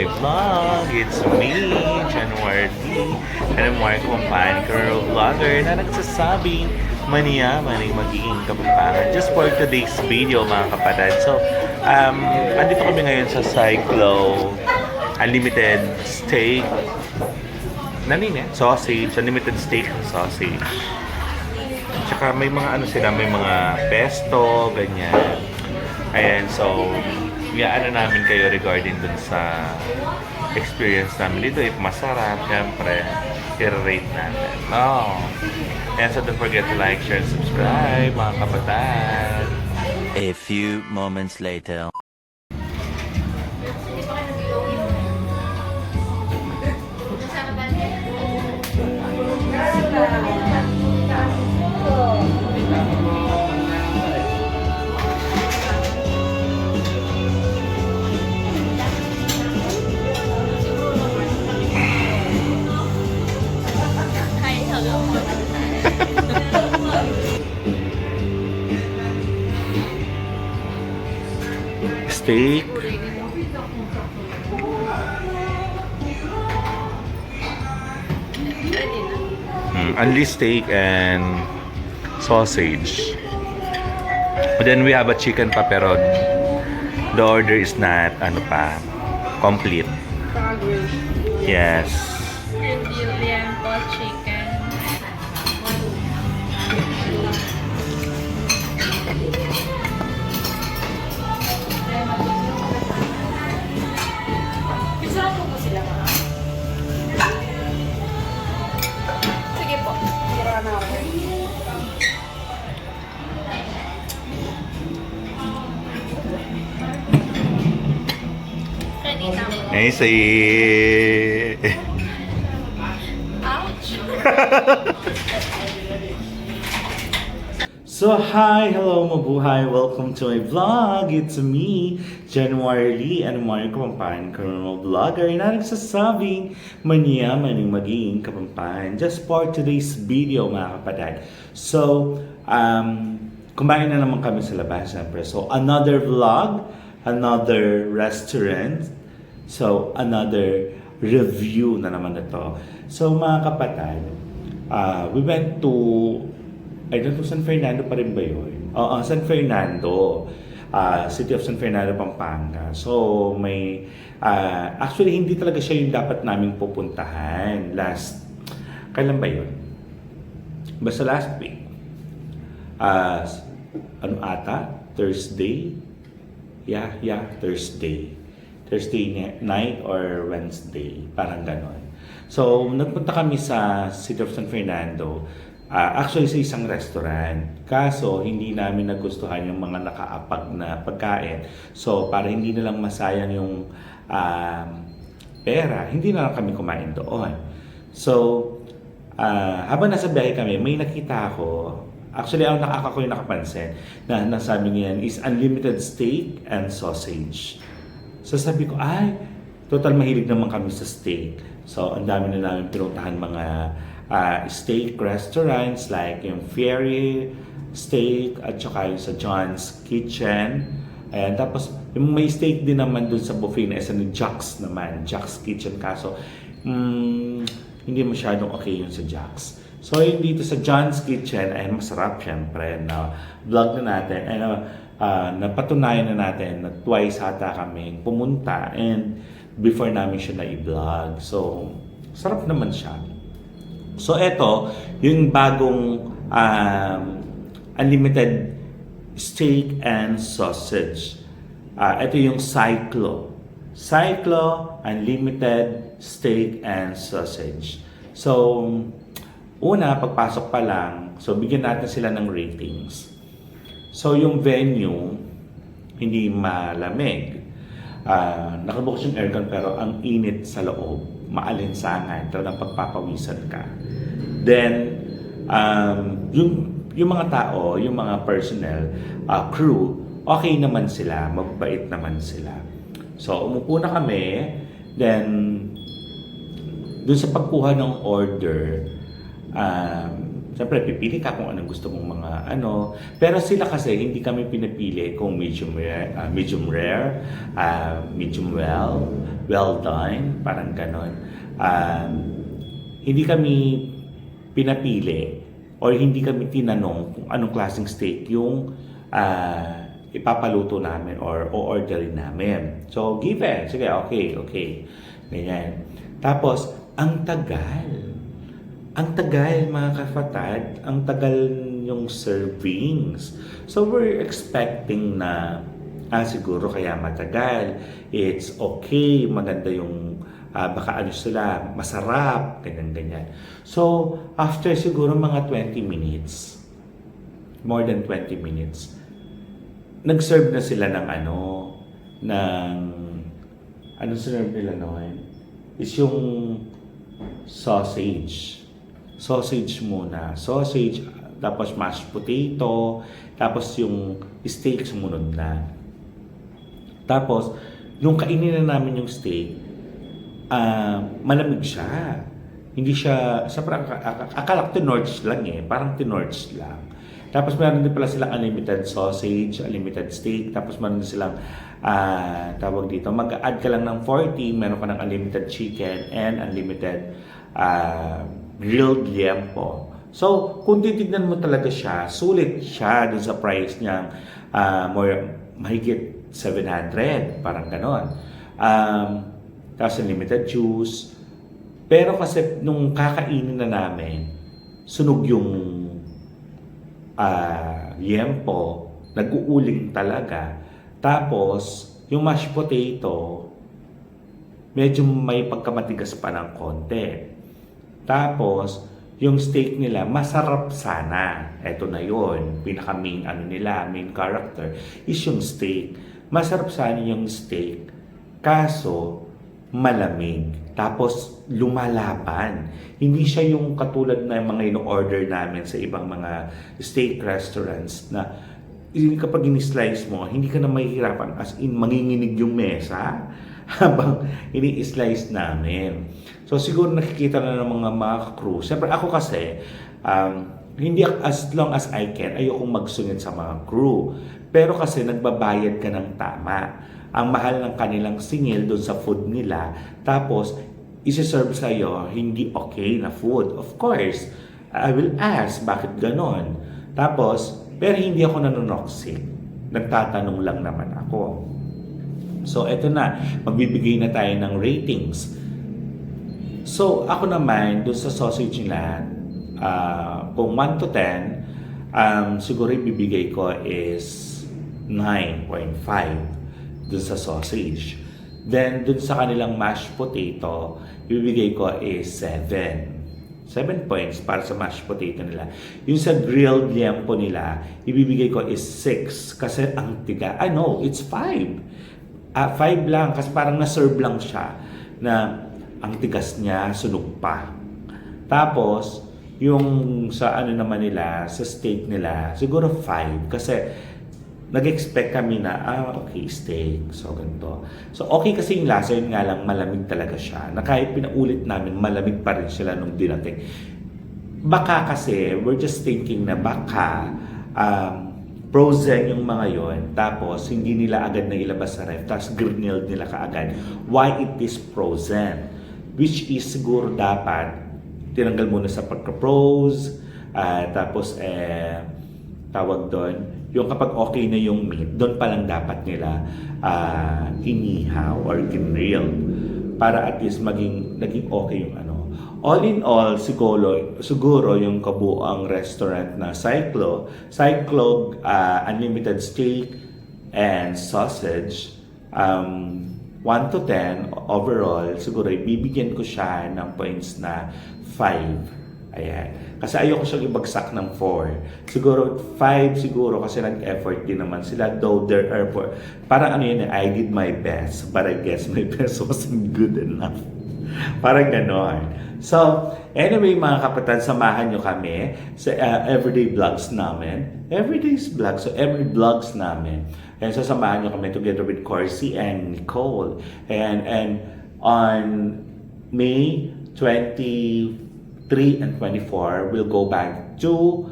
my vlog. It's me, January D. And I'm Marco Pampan, girl vlogger na nagsasabing maniyaman ay magiging kapampangan. Just for today's video mga kapatid. So, andito kami ngayon sa Cyclo Unlimited Steak sausage, unlimited steak and sausage. Tsaka may mga sila, may mga pesto, ganyan. Ayan, so namin kayo regarding dun sa experience namin dito. If masarap, syempre, i-rate natin. No. And so don't forget to like, share, and subscribe, mga kapatid. A few moments later. Steak. Only steak and sausage. But then we have a chicken pa, pero the order is not complete. Yes. Liempo chicken. Isarap po sila mga. Sige po. Tira na ako. Ready na mo. Nice. Ouch! So, hi! Hello, mabuhay! Welcome to my vlog! It's me, January Lee, and Marco Pampan, criminal vlogger na nagsasabing maniyaman ang magiging kapampan. Just for today's video, mga kapatid. So, kumain na naman kami sa labas, siyempre. So, another vlog, another restaurant, so, another review na naman ito. So, mga kapatid, we went to I don't know, San Fernando pa rin ba yun? Oo, San Fernando. City of San Fernando, Pampanga. So, may... actually, hindi talaga siya yung dapat naming pupuntahan. Kailan ba yun? Basta last week. Thursday? Yeah, Thursday. Thursday night or Wednesday. Parang ganon. So, nagpunta kami sa City of San Fernando. Actually sa isang restaurant. Kaso hindi namin nagustuhan yung mga nakaapag na pagkain. So para hindi na lang masayang yung pera, hindi na lang kami kumain doon. So habang nasa biyahe kami, may nakita ako. Actually ako yung nakapansin na nasabi niyan is unlimited steak and sausage. So sabi ko, total mahilig naman kami sa steak. So ang dami na namin pinuntahan mga steak restaurants like yung Fairy Steak at saka yung sa John's Kitchen. Ayan, tapos yung may steak din naman dun sa buffet na isa ni Jack's naman, Jack's Kitchen. Kaso hindi masyadong okay yung sa Jack's. So yung dito sa John's Kitchen ay masarap syempre na vlog na natin. Napatunayan na natin na twice hata kami pumunta and before namin siya na i-vlog. So sarap naman siya. So, ito, yung bagong unlimited steak and sausage. Ito yung Cyclo. Cyclo Unlimited Steak and Sausage. So, una, pagpasok pa lang, so bigyan natin sila ng ratings. So, yung venue, hindi malamig. Nakabukas yung aircon pero ang init sa loob. Maalinsangan, talagang pagpapawisan ka. Then, yung mga tao, yung mga personnel, crew, okay naman sila, mabait naman sila. So, umupo na kami, then, dun sa pagkuha ng order, Siyempre, pipili ka kung anong gusto mong mga ano. Pero sila kasi, hindi kami pinapili kung medium rare, medium well done, parang ganon. Hindi kami pinapili or hindi kami tinanong kung anong klaseng steak yung ipapaluto namin or o-orderin namin. So, given. Sige, okay. Ganyan. Tapos, ang tagal. Ang tagal, mga kafatad. Ang tagal yung servings. So, we're expecting na siguro kaya matagal. It's okay. Maganda yung baka ano sila, masarap. Ganyan. So, after siguro mga 20 minutes, more than 20 minutes, nag-serve na sila ng ano serve nila noon? Is yung sausage. Sausage muna. Sausage, tapos mashed potato, tapos yung steak sumunod na. Tapos, yung kainin na namin yung steak, malamig siya. Hindi siya, akala ko tinorch lang parang tinorch lang. Tapos meron din pala silang unlimited sausage, unlimited steak, tapos meron din silang tawag dito, mag-add ka lang ng 40, meron ka ng unlimited chicken and unlimited grilled liempo. So, kung titignan mo talaga siya, sulit siya dun sa price niya, mahigit 700, parang ganon. Tapos unlimited juice. Pero kasi nung kakainin na namin, sunog yung liempo, nag-uuling talaga. Tapos, yung mashed potato, medyo may pagkamatigas pa ng konti. Tapos, yung steak nila, masarap sana. Ito na yon, pinaka main main character, is yung steak. Masarap sana yung steak, kaso malamig. Tapos, lumalaban. Hindi siya yung katulad na mga ino-order namin sa ibang mga steak restaurants na kapag in-slice mo, hindi ka na mahihirapan as in manginginig yung mesa habang ini-slice namin. So siguro nakikita na ng mga crew. Siyempre ako kasi, hindi as long as I can, ayokong magsungit sa mga crew. Pero kasi nagbabayad ka ng tama. Ang mahal ng kanilang singil doon sa food nila. Tapos, isi-serve sa'yo hindi okay na food. Of course, I will ask, bakit ganon? Tapos, pero hindi ako nanonoksik. Nagtatanong lang naman ako. So, eto na. Magbibigay na tayo ng ratings. So, ako naman, doon sa sausage nila, kung 1 to 10, siguro ibibigay ko is 9.5 doon sa sausage. Then, doon sa kanilang mashed potato, ibibigay ko is 7. 7 points para sa mashed potato nila. Yung sa grilled liempo nila, ibibigay ko is 6. Kasi ang tiga, no, it's 5. 5 lang, kasi parang na-serve lang siya na ang tigas niya, sunog pa. Tapos, yung sa naman nila, sa steak nila, siguro 5. Kasi, nag-expect kami na, okay, steak. So, ganito. So, okay kasi yung lasa, yun nga lang, malamig talaga siya. Na kahit pinaulit namin, malamig pa rin sila nung dinating. Baka kasi, we're just thinking na baka, frozen yung mga yon, tapos hindi nila agad na ilabas sa ref, tapos grilled nila kaagad. Why it is frozen? Which is siguro dapat, tinanggal muna sa pagka-froze, tapos, tawag doon, yung kapag okay na yung meat, doon pa lang dapat nila inihaw or ginrill para at least naging okay yung ano. All in all, siguro yung kabuang restaurant na Cyclo unlimited steak and sausage, 1 to 10 overall, siguro ibibigyan ko siya ng points na 5. Ayan. Kasi ayoko siyang ibagsak ng 4. Siguro 5 siguro kasi nag-effort din naman sila, though their effort. Parang I did my best, but I guess my best wasn't good enough. Parang ganon. So, anyway mga kapatid, samahan nyo kami sa everyday vlogs namin. Everyday's vlogs, so every vlogs namin. And so, samahan nyo kami together with Corsi and Nicole. And on May 28 3 and 24 will go back to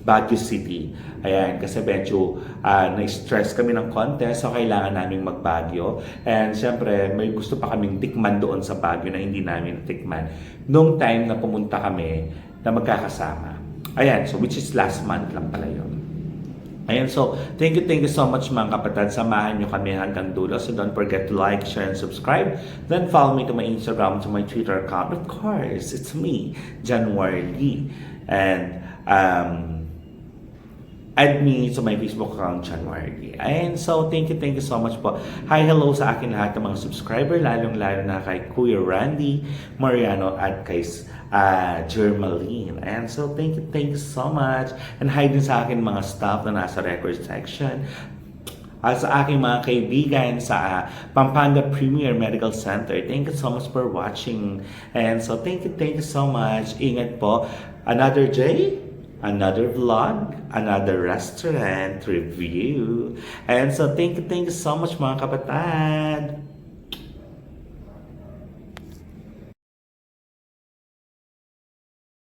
Baguio City. Ayan, kasi medyo na-stress kami ng konti, so kailangan naming mag-Baguio. And syempre, may gusto pa kaming tikman doon sa Baguio na hindi namin tikman nung time na pumunta kami na magkakasama. Ayan, so which is last month lang pala yun. Ayan, so thank you so much mga kapatid. Samahan nyo kami hanggang dulo. So don't forget to like, share, and subscribe. Then follow me to my Instagram, to my Twitter account. Of course, it's me, January Lee. And add me to my Facebook account, January. And so, thank you so much po. Hi, hello sa akin lahat ng mga subscriber, lalong-lalo na kay Kuya Randy Mariano at kay Jermaline. And so, thank you so much. And hi din sa akin mga staff na nasa record section. Sa aking mga kaibigan sa Pampanga Premier Medical Center. Thank you so much for watching. And so, thank you so much. Ingat po. Another day, another vlog, another restaurant review. And so, thank you so much mga kapatid.